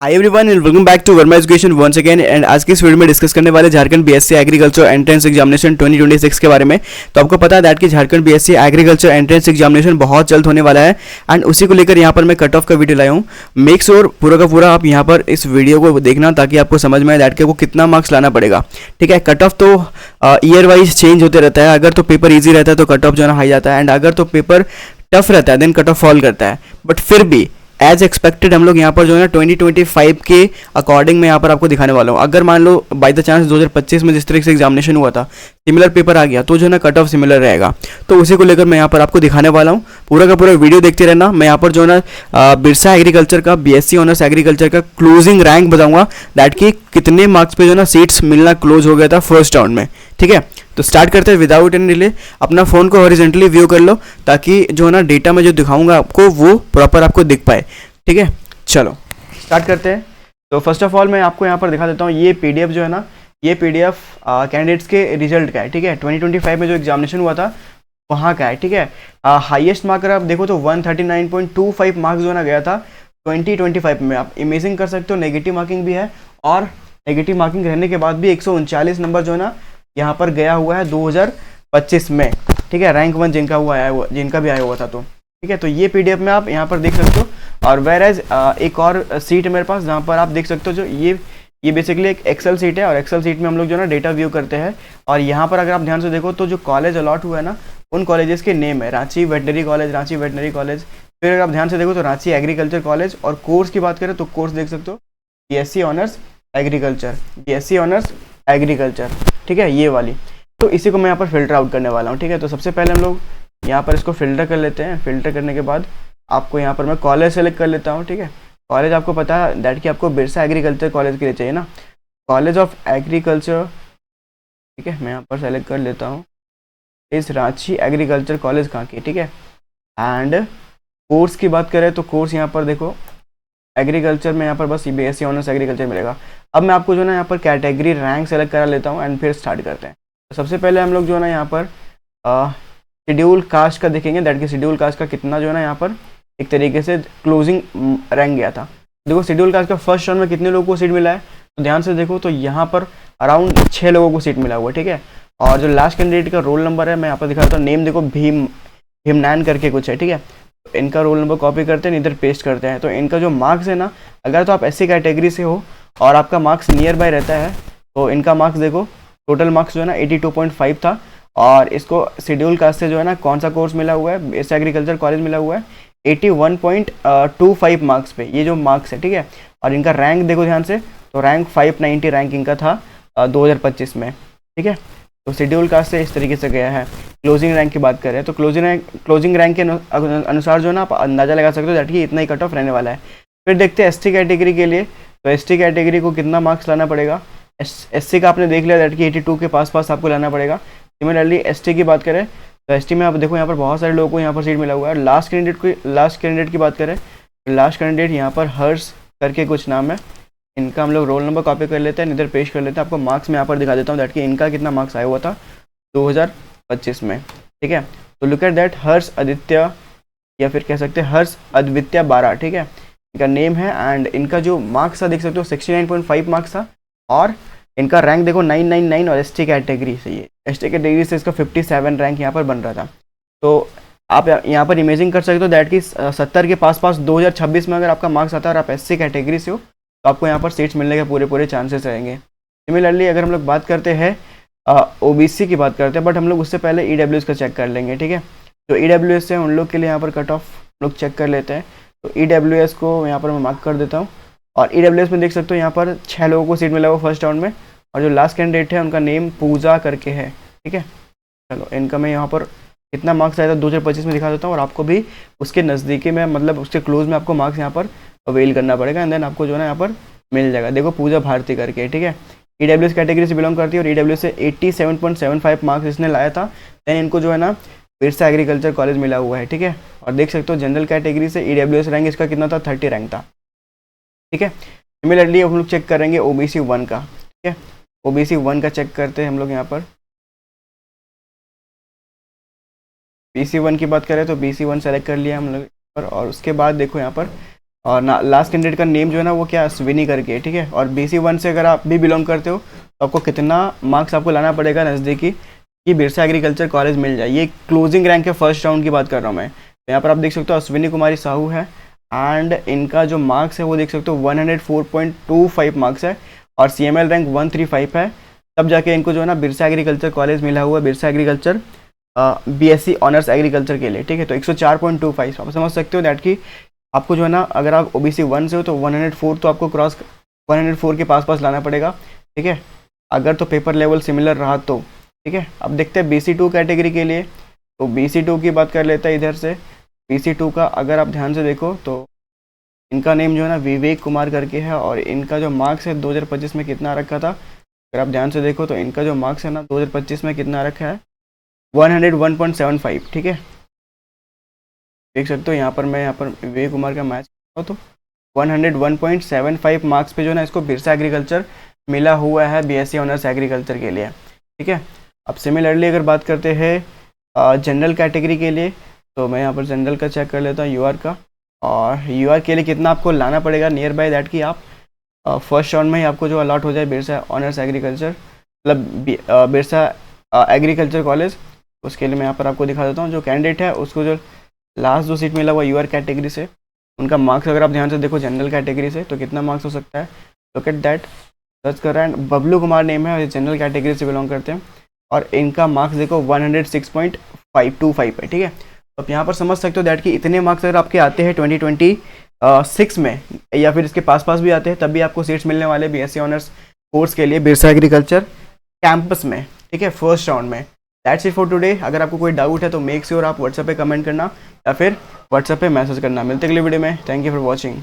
Hi everyone and welcome back to Verma education once again. And आज की इस video में डिस्कस करने वाले Jharkhand BSc agriculture entrance examination 2026 के बारे में। तो आपको पता है दैट कि Jharkhand BSc agriculture entrance examination बहुत जल्द होने वाला है एंड उसी को लेकर यहाँ पर मैं कट ऑफ का वीडियो लाया हूँ। मेक श्योर पूरा का पूरा आप यहाँ पर इस वीडियो को देखना ताकि आपको समझ में आए दैट कि आपको कितना मार्क्स लाना पड़ेगा। ठीक है, कट ऑफ तो ईयर वाइज चेंज होते रहता है। अगर तो पेपर ईजी रहता है तो कट ऑफ जो है ना हाई जाता है, एंड अगर तो पेपर टफ रहता है देन कट ऑफ फॉल करता है। बट फिर भी एज एक्सपेक्टेड हम लोग यहाँ पर जो है ना 2025 के अकॉर्डिंग मैं यहाँ पर आपको दिखाने वाला हूँ। अगर मान लो बाई द चांस 2025 में जिस तरीके से एग्जामिनेशन हुआ था सिमिलर पेपर आ गया तो जो है ना कट ऑफ सिमिलर रहेगा। तो उसी को लेकर मैं यहाँ पर आपको दिखाने वाला हूँ। पूरा का पूरा वीडियो देखते रहना। मैं यहाँ पर जो है ना बिरसा एग्रीकल्चर का बीएससी ऑनर्स एग्रीकल्चर का क्लोजिंग रैंक बताऊंगा दैट कि कितने मार्क्स पे जो है ना सीट्स मिलना क्लोज हो गया था फर्स्ट राउंड में। ठीक है, तो स्टार्ट करते हैं विदाउट एनी डिले। अपना फ़ोन को हॉरिजॉन्टली व्यू कर लो ताकि जो है ना डेटा में जो दिखाऊंगा आपको वो प्रॉपर आपको दिख पाए। ठीक है, चलो स्टार्ट करते हैं। तो फर्स्ट ऑफ ऑल मैं आपको यहाँ पर दिखा देता हूँ ये पीडीएफ जो है ना, ये पीडीएफ कैंडिडेट्स के रिजल्ट का है। ठीक है, 2025 में जो एग्जामिनेशन हुआ था वहाँ का है। ठीक है, हाईएस्ट मार्क अगर आप देखो तो 139.25 मार्क्स जो है ना गया था 2025 में। आप इमेजिंग कर सकते हो नेगेटिव मार्किंग भी है और नेगेटिव मार्किंग रहने के बाद भी 139 नंबर जो है ना यहाँ पर गया हुआ है 2025 में। ठीक है, रैंक 1 जिनका हुआ है जिनका भी आया हुआ था। तो ठीक है, तो ये पीडीएफ में आप यहाँ पर देख सकते हो। और वेर एज एक और सीट है मेरे पास जहाँ पर आप देख सकते हो जो ये बेसिकली एक एक्सेल सीट है और एक्सेल सीट में हम लोग जो है ना डेटा व्यू करते हैं। और यहाँ पर अगर आप ध्यान से देखो तो जो कॉलेज अलॉट हुआ है ना उन कॉलेजेस के नेम है Ranchi veterinary college, Ranchi veterinary college. फिर अगर आप ध्यान से देखो तो रांची एग्रीकल्चर कॉलेज। और कोर्स की बात करें तो कोर्स देख सकते हो BSc honours agriculture, BSc honours agriculture. ठीक है, ये वाली। तो इसी को मैं यहाँ पर फिल्टर आउट करने वाला हूँ। ठीक है, तो सबसे पहले हम लोग यहाँ पर इसको फिल्टर कर लेते हैं। फिल्टर करने के बाद आपको यहाँ पर मैं कॉलेज सेलेक्ट कर लेता हूँ। ठीक है, कॉलेज आपको पता है दैट कि आपको बिरसा एग्रीकल्चर कॉलेज के लिए चाहिए ना, कॉलेज ऑफ एग्रीकल्चर। ठीक है, मैं यहाँ पर सेलेक्ट कर लेता हूँ इस रांची एग्रीकल्चर कॉलेज कहाँ की। ठीक है, एंड कोर्स की बात करें तो कोर्स यहाँ पर देखो एग्रीकल्चर में यहाँ पर बस बीएससी ऑनर्स एग्रीकल्चर मिलेगा। अब मैं आपको जो है ना यहाँ पर कैटेगरी रैंक सेलेक्ट करा लेता हूँ एंड फिर स्टार्ट करते हैं। तो सबसे पहले हम लोग जो है ना यहाँ पर शेड्यूल कास्ट का देखेंगे दैट कि शेड्यूल कास्ट का कितना जो है ना यहाँ पर एक तरीके से क्लोजिंग रैंक गया था। देखो शेड्यूल कास्ट का फर्स्ट राउंड में कितने लोगों को सीट मिला है तो ध्यान से देखो तो यहाँ पर अराउंड 6 लोगों को सीट मिला हुआ है। ठीक है, और जो लास्ट कैंडिडेट का रोल नंबर है मैं यहाँ पर दिखा देता हूँ। नेम देखो भीमनैन करके कुछ है। ठीक है, तो इनका रोल नंबर कॉपी करते हैं इधर पेस्ट करते हैं। तो इनका जो मार्क्स है ना, अगर तो आप एससी कैटेगरी से हो और आपका मार्क्स नियर बाय रहता है तो इनका मार्क्स देखो टोटल मार्क्स जो है ना 82.5 था। और इसको शेड्यूल कास्ट से जो है ना कौन सा कोर्स मिला हुआ है, बीएससी एग्रीकल्चर कॉलेज मिला हुआ है 81.25 मार्क्स पे, ये जो मार्क्स है। ठीक है, और इनका रैंक देखो ध्यान से तो रैंक 590 रैंक इनका था 2025 में। ठीक है, तो शेड्यूल कास्ट से इस तरीके से गया है। क्लोजिंग रैंक की बात करें तो क्लोजिंग रैंक के अनुसार जो है ना आप अंदाज़ा लगा सकते हो दैट कि इतना ही कट ऑफ रहने वाला है। फिर देखते हैं एसटी कैटेगरी के लिए। तो एसटी कैटेगरी को कितना मार्क्स लाना पड़ेगा। एससी का आपने देख लिया दैट कि 82 के पास आपको लाना पड़ेगा। सिमिलरली एसटी की बात करें तो एसटी में आप देखो यहाँ पर बहुत सारे लोगों को यहाँ पर सीट मिला हुआ है। लास्ट कैंडिडेट की बात करें तो लास्ट कैंडिडेट यहाँ पर हर्ष करके कुछ नाम है। इनका हम लोग रोल नंबर कॉपी कर लेते हैं, इधर पेश कर लेते हैं। आपको मार्क्स में यहाँ पर दिखा देता हूँ दैट कि इनका कितना मार्क्स आया हुआ था 2025 में। ठीक है, तो लुक एट दैट हर्ष आदित्य या फिर कह सकते हैं हर्ष अद्वित्य 12। ठीक है, इनका नेम है एंड इनका जो मार्क्स था देख सकते हो 69.5 मार्क्स था। और इनका रैंक देखो 999 और एसटी कैटेगरी से, ये एसटी कैटेगरी से इसका 57 रैंक यहाँ पर बन रहा था। तो आप यहाँ पर इमेजिंग कर सकते हो दैट कि 70 के पास 2026 में अगर आपका मार्क्स आता है और आप एससी कैटेगरी से हो तो आपको यहाँ पर सीट्स मिलने के पूरे चांसेस रहेंगे। सिमिलरली अगर हम लोग बात करते हैं ओबीसी की बात करते हैं, बट हम लोग उससे पहले ईडब्ल्यूएस का चेक कर लेंगे। ठीक है, तो ईडब्ल्यूएस से उन लोग के लिए यहाँ पर कट ऑफ लोग चेक कर लेते हैं। तो ईडब्ल्यूएस को यहाँ पर मैं मार्क कर देता हूँ। और ईडब्ल्यूएस में देख सकते हो यहाँ पर 6 लोगों को सीट मिला हुआ फर्स्ट राउंड में। और जो लास्ट कैंडिडेट है उनका नेम पूजा करके है। ठीक है, चलो इनका मैं यहाँ पर कितना मार्क्स आया था 2025 में दिखा देता हूँ और आपको भी उसके नज़दीकी में मतलब उसके क्लोज में आपको मार्क्स यहाँ पर अवेल करना पड़ेगा एंड देन आपको जो है ना यहाँ पर मिल जाएगा। देखो पूजा भारती करके। ठीक है, ईडब्ल्यूएस कैटेगरी से बिलोंग करती है और ईडब्ल्यूएस से 87.75 मार्क्स इसने लाया था। देन इनको जो है ना बिरसा एग्रीकल्चर कॉलेज मिला हुआ है। ठीक है, और देख सकते हो जनरल कैटेगरी से ईडब्ल्यूएस रैंक इसका कितना था 30 रैंक था। ठीक है, सिमिलरली हम लोग चेक करेंगे ओबीसी 1 का। ठीक है, ओबीसी 1 का चेक करते हैं हम लोग यहाँ पर। BC1 की बात करें तो BC1 सेलेक्ट कर लिया हम लोग पर। और उसके बाद देखो यहाँ पर और ना लास्ट कैंडिडेट का नेम जो है ना वो क्या अश्विनी करके है, ठीक है। और BC1 से अगर आप भी बिलोंग करते हो तो आपको कितना मार्क्स आपको लाना पड़ेगा नज़दीकी कि बिरसा एग्रीकल्चर कॉलेज मिल जाए। ये क्लोजिंग रैंक के फर्स्ट राउंड की बात कर रहा हूँ मैं। तो यहाँ पर आप देख सकते हो अश्विनी कुमारी साहू है एंड इनका जो मार्क्स है वो देख सकते हो 104.25 मार्क्स है और CML रैंक 135 है। तब जाके इनको जो है ना बिरसा एग्रीकल्चर कॉलेज मिला हुआ है, Birsa agriculture BSc honours agriculture के लिए, ठीक है। तो 104.25 आप समझ सकते हो दैट कि आपको जो है ना अगर आप OBC1 से हो तो 104 तो आपको क्रॉस 104 के पास लाना पड़ेगा, ठीक है, अगर तो पेपर लेवल सिमिलर रहा तो, ठीक है। अब देखते हैं BC2 कैटेगरी के लिए। तो BC2 की बात कर लेते हैं इधर से। BC2 का अगर आप ध्यान से देखो तो इनका नेम जो है ना विवेक कुमार करके है और इनका जो मार्क्स है 2025 में कितना रखा था, अगर आप ध्यान से देखो तो इनका जो मार्क्स है ना 2025 में कितना रखा है 101.75, ठीक है। देख सकते हो यहाँ पर मैं विवेक कुमार का मैच करता हूँ तो 101.75 मार्क्स पे जो है ना इसको बिरसा एग्रीकल्चर मिला हुआ है BSc ऑनर्स एग्रीकल्चर के लिए, ठीक है। अब सिमिलरली अगर बात करते हैं जनरल कैटेगरी के लिए तो मैं यहाँ पर जनरल का चेक कर लेता हूँ UR का। और UR के लिए कितना आपको लाना पड़ेगा नियर बाय दैट कि आप फर्स्ट राउंड में ही आपको जो अलॉट हो जाए बिरसा ऑनर्स एग्रीकल्चर मतलब बिरसा एग्रीकल्चर कॉलेज। उसके लिए मैं यहाँ पर आपको दिखा देता हूँ जो कैंडिडेट है उसको जो लास्ट जो सीट मिला हुआ UR कैटेगरी से उनका मार्क्स अगर आप ध्यान से देखो जनरल कैटेगरी से तो कितना मार्क्स हो सकता है, लुक एट दैट, सर्च कर रहा है। बबलू कुमार नेम है और जनरल कैटेगरी से बिलोंग करते हैं और इनका मार्क्स देखो 106.525 है, ठीक है। तो आप यहाँ पर समझ सकते हो दैट कि इतने मार्क्स अगर आपके आते हैं 2026 में या फिर इसके पास भी आते हैं तब भी आपको सीट्स मिलने वाले BSc ऑनर्स कोर्स के लिए बिरसा एग्रीकल्चर कैंपस में, ठीक है, फर्स्ट राउंड में। That's it for today. अगर आपको कोई डाउट है तो मेक श्योर आप व्हाट्सएप पे कमेंट करना या फिर व्हाट्सएप पे मैसेज करना। मिलते अगले वीडियो में। Thank you for watching.